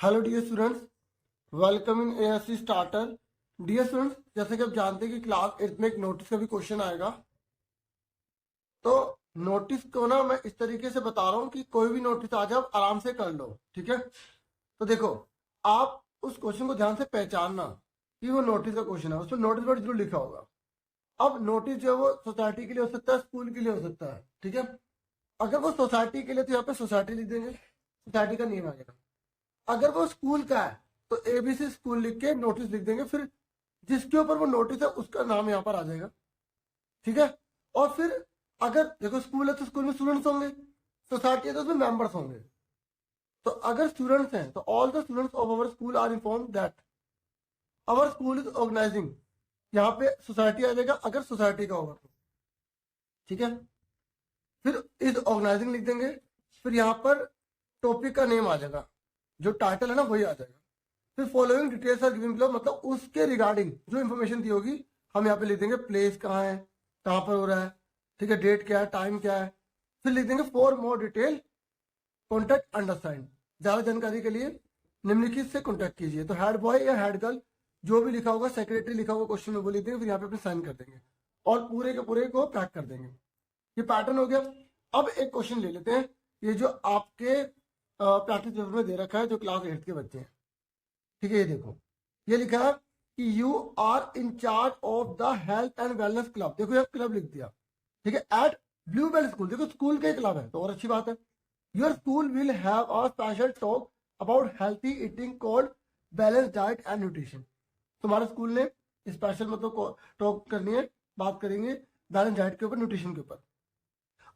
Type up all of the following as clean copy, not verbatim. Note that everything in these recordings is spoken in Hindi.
Hello dear students, welcome in ASC starter. Dear students, जैसे कि आप जानते हैं कि क्लास 8 में एक नोटिस का भी क्वेश्चन आएगा। तो नोटिस को ना मैं इस तरीके से बता रहा हूँ कि कोई भी नोटिस आ जाए आप आराम से कर लो, ठीक है। तो देखो, आप उस क्वेश्चन को ध्यान से पहचानना कि वो नोटिस का क्वेश्चन है, उसमें नोटिस बोर्ड जरूर लिखा होगा। अब नोटिस जो है वो सोसाइटी के लिए हो सकता है, स्कूल के लिए हो सकता है, ठीक है। अगर वो सोसाइटी के लिए तो यहाँ पे सोसाइटी लिख देंगे, सोसाइटी का नेम आ जाएगा। अगर वो स्कूल का है तो एबीसी स्कूल लिख के नोटिस लिख देंगे, फिर जिसके ऊपर वो नोटिस है उसका नाम यहाँ पर आ जाएगा, ठीक है। और फिर अगर देखो स्कूल है तो स्कूल में स्टूडेंट्स होंगे, सोसाइटी है तो उसमें मेंबर्स होंगे। तो अगर स्टूडेंट्स हैं तो all the students of our school are inform that our school is organising, यहाँ पे सोसाइटी आ जाएगा अगर सोसाइटी का होगा तो, ठीक है। फिर इज ऑर्गेनाइजिंग लिख देंगे, फिर यहाँ पर टॉपिक का नेम आ जाएगा, जो टाइटल है ना वही आ जाएगा। फिर following details are given below, मतलब उसके रिगार्डिंग जो इन्फॉर्मेशन दी होगी हम यहाँ पे लिख देंगे। प्लेस कहाँ है, कहाँ पर हो रहा है, ठीक है, डेट क्या है, टाइम क्या है। फिर लिख देंगे फॉर मोर डिटेल कॉन्टेक्ट अंडरसाइंड, ज्यादा जानकारी के लिए निम्नलिखित से कॉन्टेक्ट कीजिए। तो हेड बॉय या हेड गर्ल जो भी लिखा होगा, सेक्रेटरी लिखा होगा क्वेश्चन में वो लिख देंगे, फिर यहाँ पे अपने साइन कर देंगे और पूरे के पूरे को पैक कर देंगे। ये पैटर्न हो गया। अब एक क्वेश्चन ले लेते हैं, ये जो आपके प्रैक्टिस पेपर में दे रखा है, जो क्लास 8 के बच्चे हैं, ठीक है। ये देखो, ये लिखा है कि you are in charge of the health and wellness club. देखो यहाँ क्लब लिख दिया, ठीक है, एट ब्लू बेल स्कूल। देखो स्कूल का क्लब है तो और अच्छी बात है। Your school will have a special talk about healthy eating called balance diet and nutrition. तुम्हारे स्कूल ने स्पेशल मतलब टॉक करनी है, बात करेंगे बैलेंस डाइट के ऊपर, न्यूट्रिशन के ऊपर।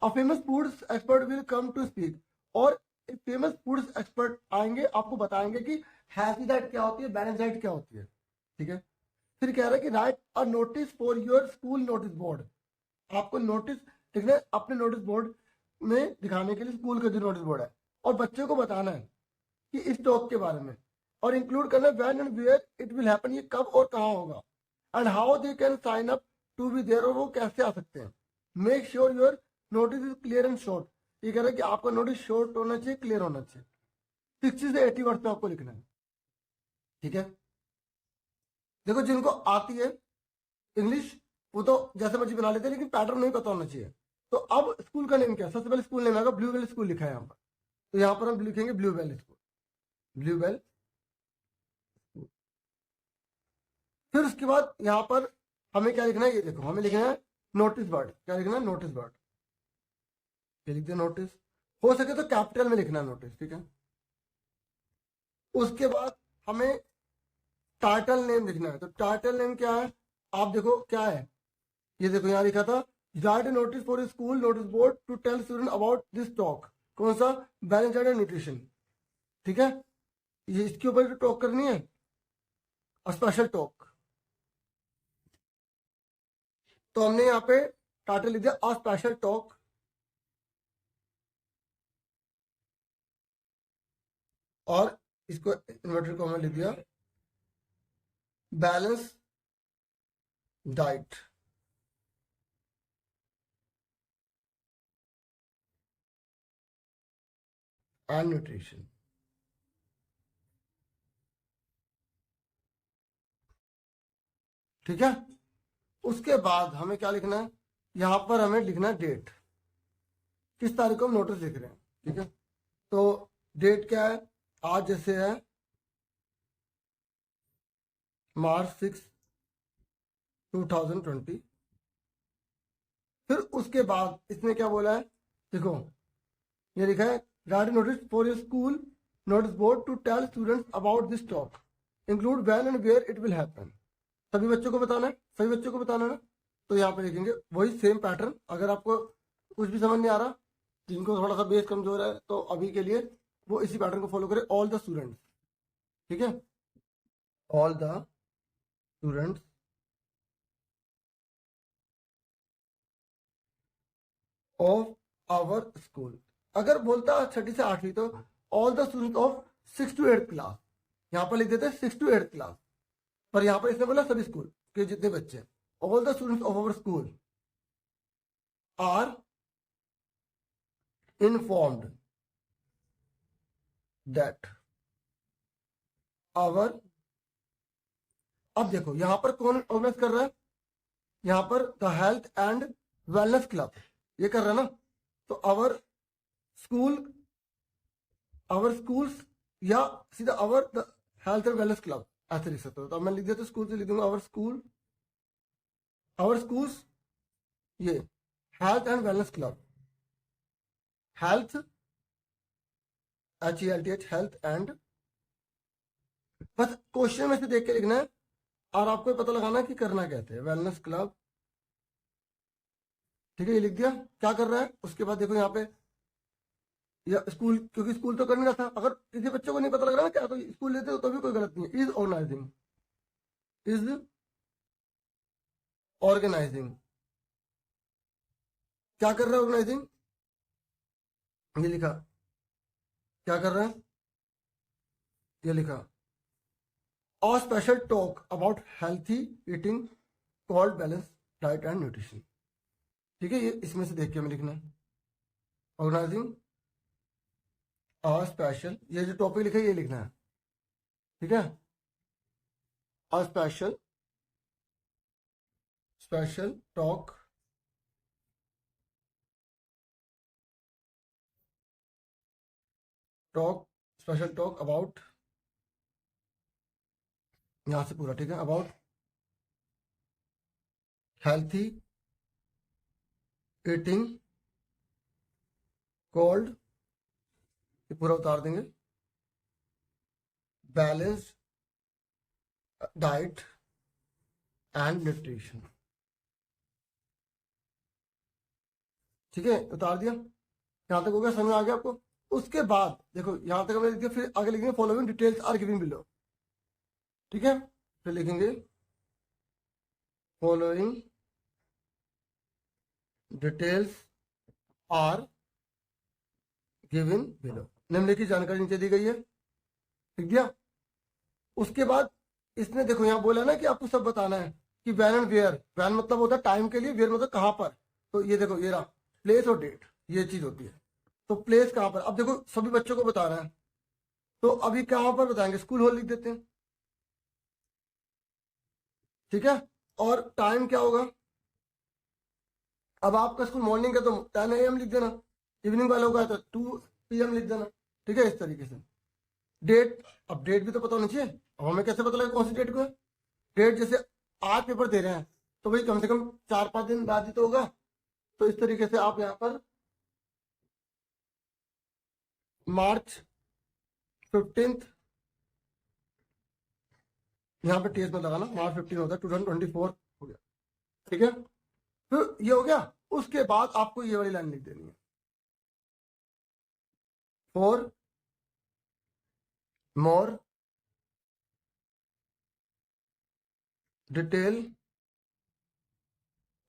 A famous food expert will come to speak, और एक फेमस फूड एक्सपर्ट आएंगे, आपको बताएंगे कि हेल्थी डाइट क्या होती है, बैलेंस डाइट क्या होती है, ठीक है। फिर कह रहा है कि right a notice for your school notice board. आपको नोटिस लिखना है अपने नोटिस बोर्ड में दिखाने के लिए, स्कूल का जो नोटिस बोर्ड है, और बच्चों को बताना है कि इस टॉक के बारे में, और इंक्लूड करना when and where it will happen, ये कब और कहाँ होगा, and how they can sign up to be there, और वो कैसे आ सकते हैं। Make sure your notice is clear and short. ये कह रहा है कि आपका नोटिस शॉर्ट होना चाहिए, क्लियर होना चाहिए। 60 से 80 वर्ड में आपको लिखना है, ठीक है। देखो जिनको आती है इंग्लिश वो तो जैसे मर्जी बना लेते हैं, लेकिन पैटर्न नहीं पता होना चाहिए। तो अब स्कूल का नेम क्या है, सबसे पहले स्कूल नेम आएगा, ब्लू बेल स्कूल लिखा है यहाँ पर, तो यहाँ पर हम लिखेंगे Blue Bell School, Blue Bell. फिर उसके बाद यहाँ पर हमें क्या लिखना है, ये देखो हमें लिखना है नोटिस बर्ड। क्या लिखना है, नोटिस बर्ड। ये लिख दिया नोटिस, हो सके तो कैपिटल में लिखना है नोटिस, ठीक है। उसके बाद हमें टाइटल नेम लिखना है। तो टाइटल नेम क्या है, आप देखो क्या है, ये देखो यहाँ लिखा था write notice for school notice board to tell student about this talk. कौन सा, बैलेंस डाइट एंड न्यूट्रिशन, ठीक है। ये इसके ऊपर टॉक करनी है, स्पेशल टॉक। तो हमने यहाँ पे टाइटल लिख दिया अ स्पेशल टॉक, और इसको इन्वर्टेड कॉमा लिख दिया बैलेंस डाइट एंड न्यूट्रिशन, ठीक है। उसके बाद हमें क्या लिखना है, यहां पर हमें लिखना है डेट, किस तारीख को हम नोटिस लिख रहे हैं, ठीक है। तो डेट क्या है, आज जैसे है March 6, 2020। फिर उसके बाद इसने क्या बोला है, देखो ये लिखा है write notice for your school notice board to tell students about this talk, include when and where it will happen. सभी बच्चों को बताना है, सभी बच्चों को बताना है ना। तो यहाँ पे लिखेंगे वही सेम पैटर्न। अगर आपको कुछ भी समझ नहीं आ रहा, जिनको थोड़ा सा बेस कमजोर है, तो अभी के लिए वो इसी पैटर्न को फॉलो करें, ऑल द स्टूडेंट्स, ठीक है, all the students of our school. अगर बोलता 6ठी से 8वीं तो all the student of 6 to 8 class, यहाँ पर लिख देते 6 to 8 क्लास, पर यहाँ पर इसने बोला सभी स्कूल के जितने बच्चे, all the students of our school are informed that our, अब देखो यहां पर कौन ऑर्गेनाइज कर रहा है, यहां पर the health and wellness club ये कर रहा है ना, तो आवर स्कूल्स या सीधा our the health and wellness club ऐसे लिख सकते हो। तो मैं लिख देता हूँ स्कूल से लिख दूंगा आवर स्कूल्स ये health and wellness club, health HELTH health and, बस क्वेश्चन में से देख के लिखना है और आपको पता लगाना है कि करना कहते हैं वेलनेस क्लब। ठीक है, ये लिख दिया क्या कर रहा है। उसके बाद देखो यहाँ पे या स्कूल, क्योंकि स्कूल तो कर नहीं रहा था, अगर किसी बच्चे को नहीं पता लग रहा ना क्या, तो स्कूल लेते हो तो भी कोई गलत नहीं है। इज ऑर्गेनाइजिंग क्या कर रहा है, ऑर्गेनाइजिंग ये लिखा, क्या कर रहा है ये लिखा, और special talk about healthy eating called balance diet and nutrition. ठीक है, ये इसमें से देख के हमें लिखना है ऑर्गेनाइजिंग और स्पेशल, ये जो टॉपिक लिखा है ये लिखना है। ठीक है, और special talk special talk about, यहां से पूरा ठीक है, अबाउट हेल्थी ईटिंग कॉल्ड, ये पूरा उतार देंगे, बैलेंस्ड डाइट एंड न्यूट्रिशन। ठीक है, उतार दिया, यहां तक हो गया, समझ आ गया आपको। उसके बाद देखो यहां तक हमने लिख दिया, फिर आगे लिखेंगे following details are given below. ठीक है, फिर लिखेंगे following details are given below, निम्नलिखित की जानकारी नीचे दी गई है, लिख दिया। उसके बाद इसने देखो यहाँ बोला ना कि आपको सब बताना है कि वैन एंड वेयर, वैन मतलब होता है टाइम के लिए, वेयर मतलब कहां पर, तो ये देखो ये रहा प्लेस और डेट, ये चीज होती है। तो प्लेस कहां पर, अब देखो सभी बच्चों को बताना है, तो अभी कहां पर बताएंगे, स्कूल हॉल लिख देते हैं। ठीक है, और टाइम क्या होगा, अब आपका स्कूल मॉर्निंग का तो 10 AM लिख देना, इवनिंग वाला होगा तो 2 PM लिख देना। ठीक है, इस तरीके से। डेट, अब डेट भी तो पता होना चाहिए, अब हमें कैसे पता लगे कौन सी डेट को है। डेट जैसे आज पेपर दे रहे हैं तो भाई कम से कम 4-5 दिन बाद ही तो होगा, तो इस तरीके से आप यहाँ पर मार्च 15, यहाँ पे टीएस में लगाना, मार्च 15 होता है 2024 हो गया। ठीक है, तो ये हो गया। उसके बाद आपको ये वाली लाइन लिख देनी है, for more detail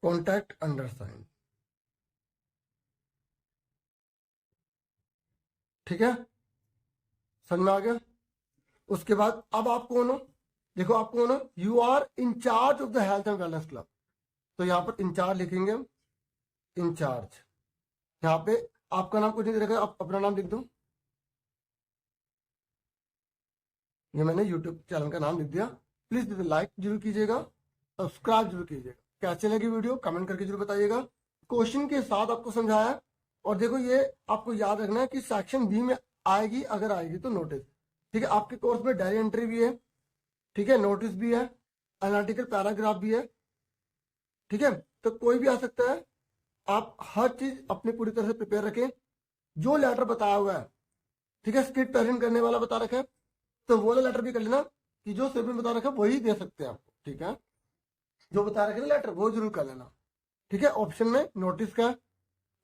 contact undersigned. ठीक है, समझ में आ गया। उसके बाद अब आप कौन हो, देखो आप कौन हो, you are in charge of the health and wellness club, तो यहाँ पर इंचार्ज लिखेंगे हम, इंचार्ज। यहाँ पे आपका नाम कुछ नहीं रहेगा, आप अपना नाम लिख दो, ये मैंने यूट्यूब चैनल का नाम लिख दिया। प्लीज लाइक जरूर कीजिएगा, सब्सक्राइब जरूर कीजिएगा, कैसे लगी वीडियो कमेंट करके जरूर बताइएगा। क्वेश्चन के साथ आपको समझाया, और देखो ये आपको याद रखना है कि सेक्शन बी में आएगी, अगर आएगी तो नोटिस। ठीक है, आपके कोर्स में डायरी एंट्री भी है, ठीक है, नोटिस भी है, एनालिटिकल पैराग्राफ भी है। ठीक है, तो कोई भी आ सकता है, आप हर चीज अपनी पूरी तरह से प्रिपेयर रखें। जो लेटर बताया हुआ है, ठीक है, स्किट प्रेजेंट करने वाला बता रखा है, तो वो वाला लेटर भी कर लेना कि जो स्टेटमेंट बता रखा है वही दे सकते हैं आपको। ठीक है, जो बता रखे ना लेटर वो जरूर कर लेना। ठीक है, ऑप्शन में नोटिस का,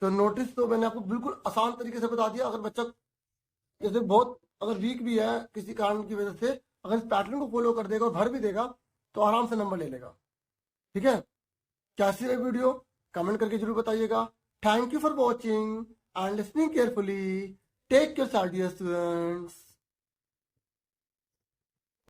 तो नोटिस तो मैंने आपको बिल्कुल आसान तरीके से बता दिया। अगर बच्चा जैसे बहुत अगर वीक भी है किसी कारण की वजह से, अगर इस पैटर्न को फॉलो कर देगा और भर भी देगा तो आराम से नंबर ले लेगा। ठीक है, कैसी रही वीडियो कमेंट करके जरूर बताइएगा। Thank you for watching and listening carefully. Take care dear students.